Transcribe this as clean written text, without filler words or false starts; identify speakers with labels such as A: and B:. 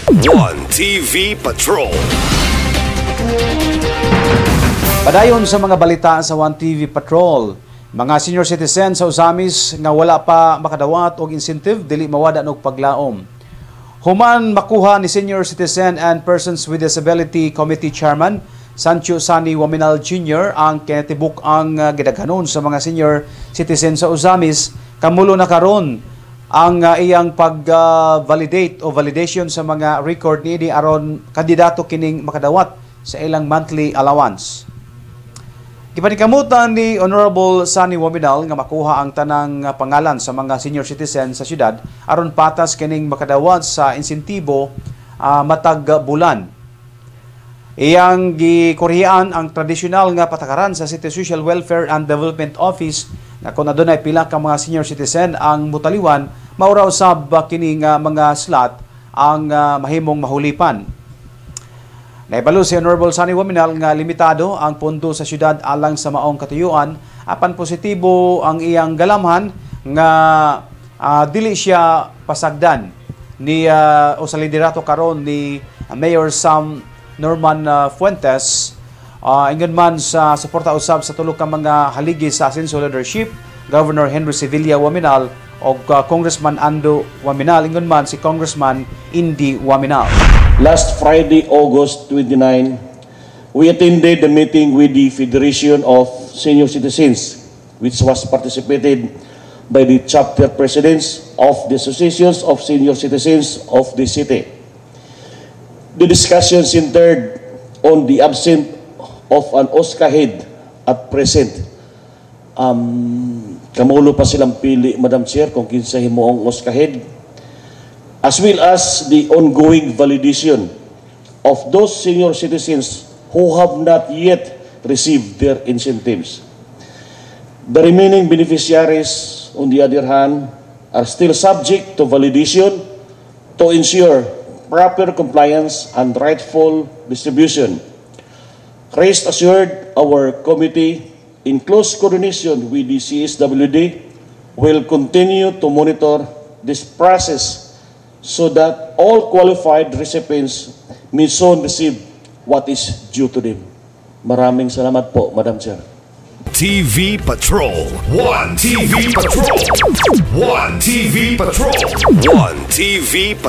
A: One TV Patrol.
B: Padayon sa mga balita sa One TV Patrol, mga senior citizen sa Ozamis nga wala pa makadawat og incentive dili mawada og paglaom. Human makuha ni Senior Citizen and Persons with Disability Committee Chairman Sancho Sani Waminal Jr. ang kinatibuk ang gidaghanon sa mga senior citizen sa Ozamis kamulo na karon ang iyang pag-validate o validation sa mga record niini aron kandidato kining makadawat sa ilang monthly allowance. Gipanikamutan ni Honorable Sani Waminal nga makuha ang tanang pangalan sa mga senior citizen sa syudad aron patas kining makadawat sa insentibo matag bulan. Iyang gikorhian ang tradisyonal nga patakaran sa City Social Welfare and Development Office na kung adunay pila ka mga senior citizen ang mutaliwan, maura usab kining mga slot ang mahimong mahulipan. Naibalo si Honorable Sani Waminal nga limitado ang pondo sa syudad alang sa maong katuyuan apan positibo ang iyang galamhan nga dili siya pasagdan ni o sa liderato karon ni Mayor Sam Norman Fuentes ingon man sa suporta usab sa tulo ka mga haligi sa Asenso leadership, Governor Henry Sevilla Waminal o Congressman Ando Waminal, ingon man si Congressman Indy Waminal.
C: Last Friday, August 29, we attended the meeting with the Federation of Senior Citizens, which was participated by the chapter presidents of the Associations of Senior Citizens of the city. The discussion centered on the absence of an OSCA head at present. Kamulo pa silang pili, Madam Chair, kung kinsa himuong OSCA head, as well as the ongoing validation of those senior citizens who have not yet received their incentives. The remaining beneficiaries, on the other hand, are still subject to validation to ensure proper compliance and rightful distribution. Rest assured, our committee, in close coordination with the CSWD, will continue to monitor this process so that all qualified recipients may soon receive what is due to them. Maraming salamat po, Madam Chair.
A: TV Patrol. One TV Patrol. One TV Patrol. One TV Patrol.